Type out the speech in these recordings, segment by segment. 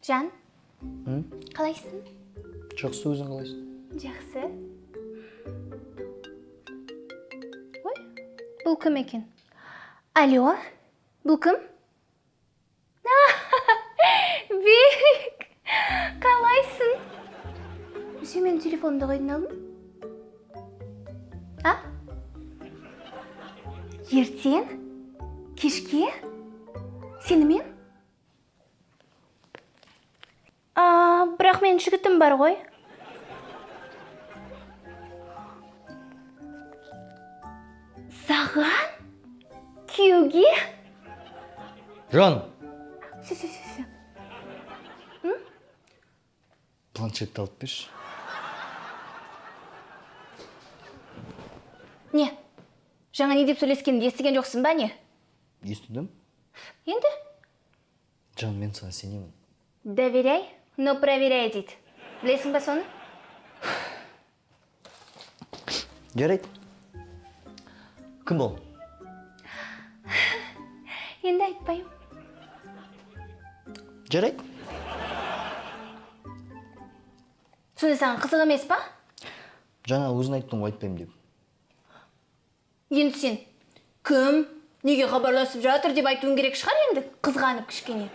Жан, қалайсың? Жақсы, өзің қалайсың? Жақсы. Ой, бұл кім екен? Алло, бұл кім? Берік, қалайсың? Сен менің телефонымды қайдан алдың? А? Ертең? Кешке? Сенімен? Бірақ мен жігітім бар ғой. Саған? Күйеуге? Жан! Сі. Планшетті алып берші. Не? Жаңа не деп сөйлескенді естіген жоқсың ба не? Естідім? Енді? Жан, мен саған сенемін. Доверяй, но проверяй дейді. Білесің ба соны? Жарайды. Кім бол? Енді айтпайым. Жарайды. Сонда саған қызық емес па? Жаңа өзің айттың ғой айтпаймын деп. Енді сен кім? Неге хабарласып жатыр деп айтуың керек шығар енді. Қызғанып кішкене.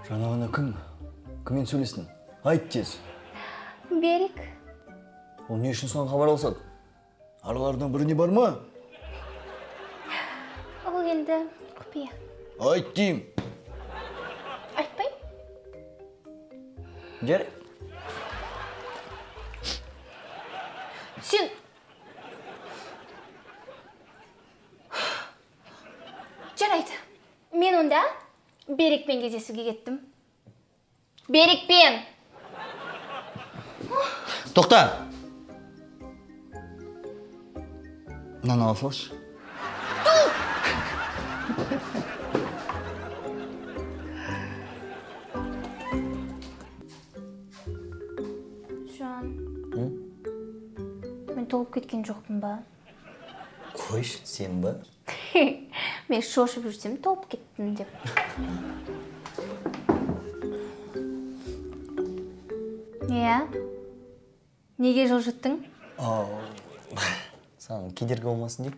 Жаңа ғана кім? Кіммен сөйлестің? Айт тез. Берік. Ол не үшін саған хабарласады? Аралардан біріне бар ма? Ол енді құпия. Айт дейм. Айтпай? Жарайды. Сен... Жарайды. Мен онда Берікпен кездесуге кеттім. Берікпен! Тоқта! Мынаны ала салшы. Жан, мен толып кеткен жоқпын ба? Қойш, сен ба? Мен шошып жүрсем толып кеттім деп. Неа? Неге жылжыттың? Саған кедергі болмасын деп.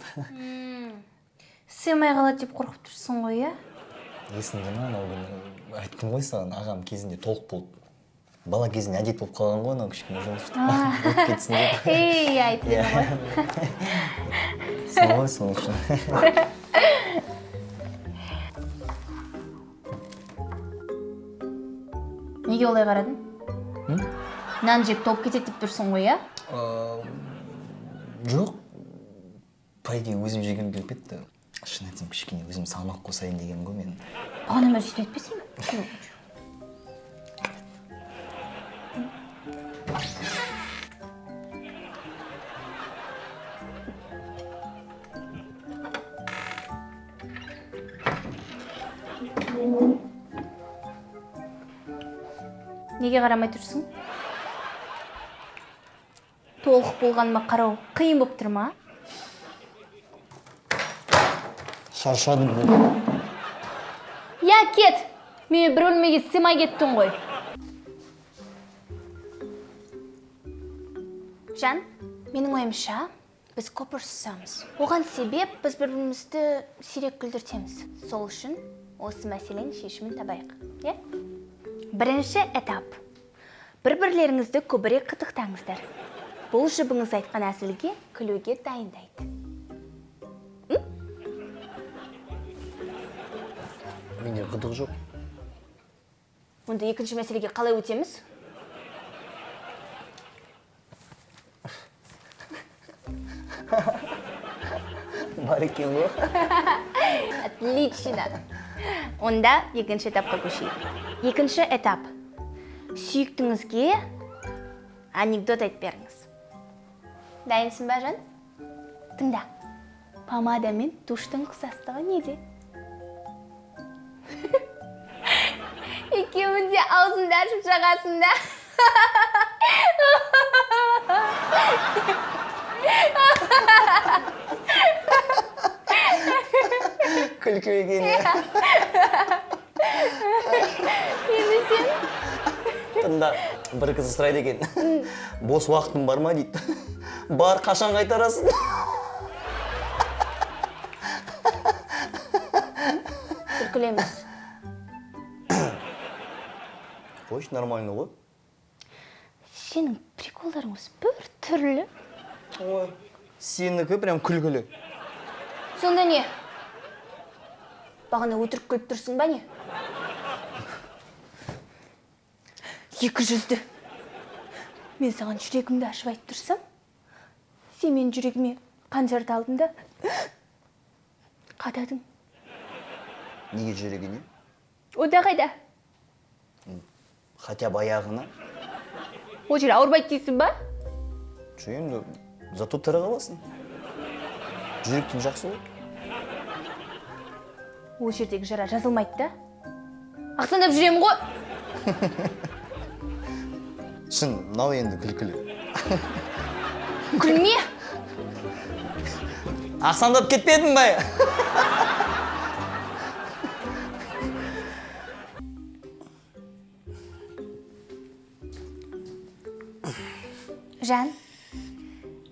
Сыймай қалады деп қорқып тұрсың ғой, иә? Есіңде ма, анау күні айттым ғой саған, ағам кезінде толық болып. Бала кезінде әдет болып қалған ғой, анау кішкене жұмысты. Өтіп кетсін деп. Ей, айтып ғой. Сол ғой, сол үшін. Неге олай қарадың? Нан жеп толып кетеді деп тұрсың ғой, иә? Жоқ. По идее, өзім жегім келіп кетті. Шын айтсам, кішкене өзім салмақ қосайын деген ғой мен. Бағана бәрі сөйтіп етпесің бе? Неге қарамай тұрсың? Толық болғаныма қарау қиын болып тұр ма? Шаршадым. Я, кет! Мен бір бөлмеге сыймай кеттің ғой. Жан, менің ойымша, біз көп ұрсысамыз. Оған себеп біз бір-бірімізді сирек күлдіртеміз. Сол үшін осы мәселенің шешімін табайық. Бірінші этап. Бір-бірлеріңізді көбірек қытықтаңыздар. Бұл жібіңіз айтқан әзілге күлуге дайындайды. Менде қытық жоқ. Онда екінші мәселеге қалай өтеміз? Бар екен ғой. Отлично. Онда екінші этапқа көшейік. Екінші этап. Сүйіктіңізге анекдот айтып беріңіз. Дайынсың ба, Жан? Тыңда. Помада мен туштың ұқсастығы неде? Екеуің де аузыңды ашып жағасында. күлкі екен. Енді сен? Тында бір кісі сұрайды екен. Бос уақытың бар ма дейді. Бар, қашан қайтарасың? Күлкілі емес. Қойш, нормально ғой. Сенің приколдарың осы бір түрлі. Ой, сенікі прям күлкілі. Сонда не? Бағана өтірік күліп тұрсың ба не? 200-ді. Мен саған жүрегімді ашып айтып тұрсам, сен мен жүрегіме қанжарды алдың да қададың. Неге жүрегіне? Ода қайда? Хотя бы аяғына. О жер ауырмайды дейсің ба? Şu енді, зато тірі қаласың. Жүректің жақсы ғой. О жердегі жара жазылмайды да. Ақсандап жүремін ғой. Шын, мынау енді күлкілі. Күлме. Ақсандап кетпедің бай. Жан,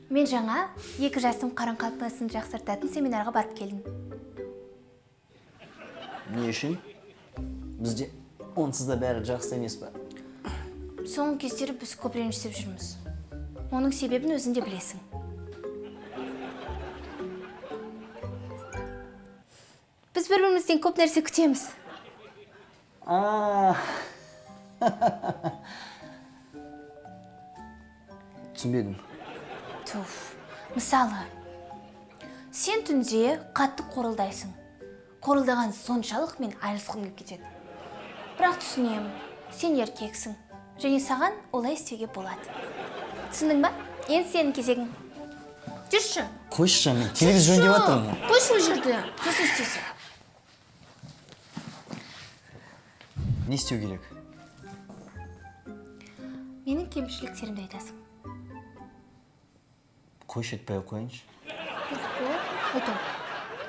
мен жаңа 2 жасым қарын қатынасын жақсартатын семинарға барып келдім. Не үшін? Бізде онсыз да бәрі жақсы емес па? Соңғы кездері біз көп ренжісіп жүрміз. Оның себебін өзің де білесің. Біз бір-бірімізден көп нәрсе күтеміз. Түсінбедім. Туф, мысалы, сен түнде қатты қорылдайсың. Қорылдаған соншалық мен айырылысқым келіп кетеді. Бірақ түсінемін, сен еркексің. Және саған олай істеуге болады. Түсіндің ба? Енді сенің кезегің. Жүрші. Қойшы, мен телевизор жөндеп жатырмын. Қойшы ол жерді. Сосын істейсің. Не істеу керек? Менің кемшіліктерімді айтасың. Қойшы, етпей қойыншы.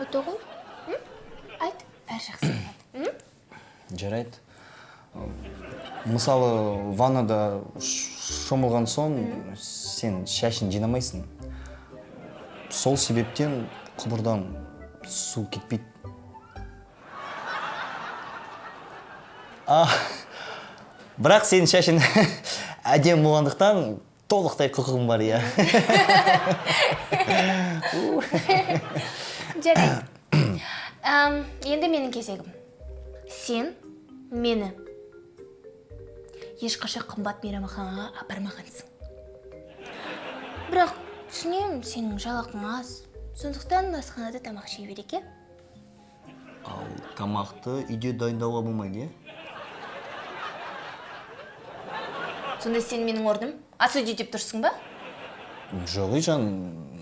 Айта ғой. Айт, бәрі жақсы болады. Жарайды. Мысалы, ваннада шомылған соң сен шашын жинамайсың. Сол себептен құбырдан су кетпейді. Бірақ сенің шашын әдем болғандықтан толықтай құқығым бар, иә. Жарайды. Енді менің кезегім. Сен мені ешқашан қымбат мейрамханаға апармағансың. Бірақ түсінемін, сенің жалақың аз. Сондықтан асханада тамақ жей бер екен. Ал тамақты үйде дайындауға болмайды, иә? Сонда сен менің орным ас үйде деп тұрсың ба? Жоқ, жан,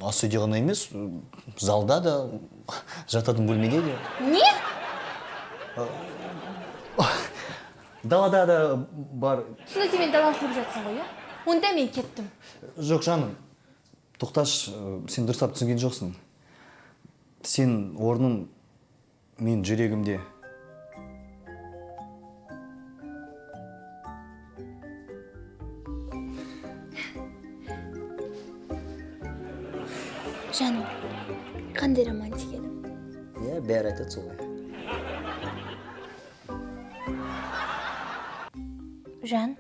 ас үйде ғана емес, залда да, жататын бөлмеде де. Не? Далада да бар. Сонда сен мен даланы қуып жатсың ғой, иә? Онда мен кеттім. Жоқ, жаным, тоқташ, сен дұрыстап түсінген жоқсың. Сен орның мен жүрегімде. Жаным, қандай романтик едім. Иә, бәрі айтады солай. Жан,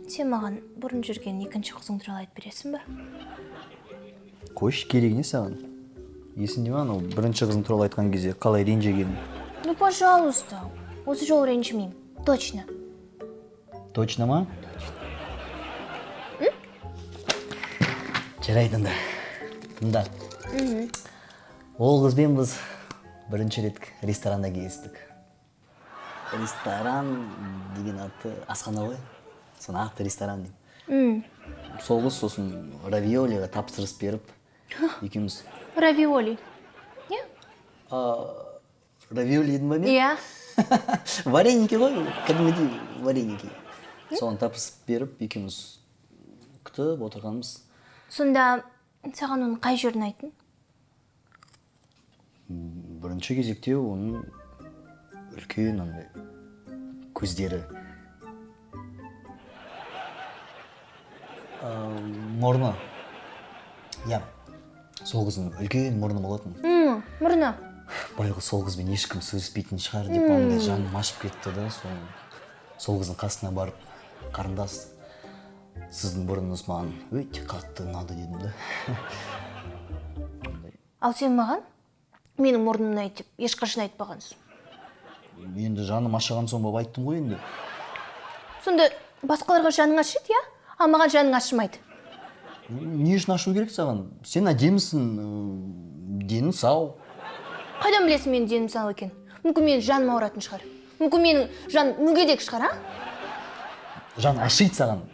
сен маған бұрын жүрген екінші қызың туралы айтып бересің ба? Қойшы, керегіне саған. Есінде ма, анау бірінші қызың туралы айтқан кезде қалай ренжігенін? Ну, пожалуйста. Осы жол ренжімеймін. Точно. Точно ма? Жарайды анда. Мында. Ол қызбен біз бірінші рет ресторанда кездестік. Ресторан деген аты асхана ғой. Соны аты ресторан деймін. Сол қыз сосын равиолиға тапсырыс беріп, екеуміз. Равиоли. Не? Равиоли едім ба мен? Иә. Вареники ғой, кәдімгідей вареники. Соны тапсырыс беріп, екеуміз күтіп отырғанымыз. Сонда саған оның қай жерін айттың? бірінші кезекте оның үлкен андай көздері, мұрны. Иә, сол қыздың үлкен мұрны болатын. Мұрны. Байғы сол қызбен ешкім сөйлеспейтін шығар деп андай жаным ашып кетті да, сол қыздың қасына барып, қарындас, сіздің мұрныңыз маған өте қатты ұнады дедім да. Ал сен маған менің мұрным ұнайды деп ешқашан айтпағансың. Енді жаным ашыған соң болып айттым ғой енді. Сонда басқаларға жаның ашиды, иә? Ал маған жаның ашымайды. Не үшін ашу керек саған? Сен әдемісің, денің сау. Қайдан білесің менің денім сау екен? Мүмкін менің жаным ауыратын шығар. Мүмкін менің жаным мүгедек шығар, а? Жан ашиды саған.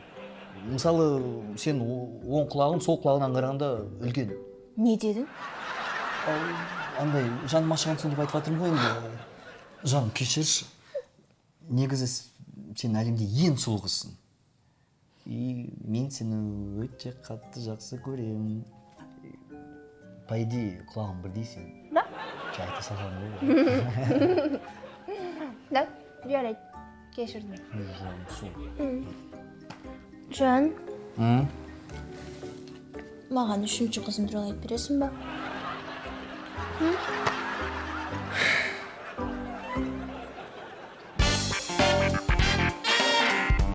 Мысалы, сен оң құлағың сол құлағынан қарағанда үлкен. Не дедің? Андай жаным ашығансың деп айтып жатырмын ғой енді. Жаным, кешірші. Негізі сен әлемде ең сұлу қызсың. И мен сені өте қатты жақсы көремін. По идее, құлағың бірдей сен. Да? Айта салған ғой. Да, жарайды. Кешірдім. Сол. Жан, маған үшінші қызым туралы айтып бересің ба?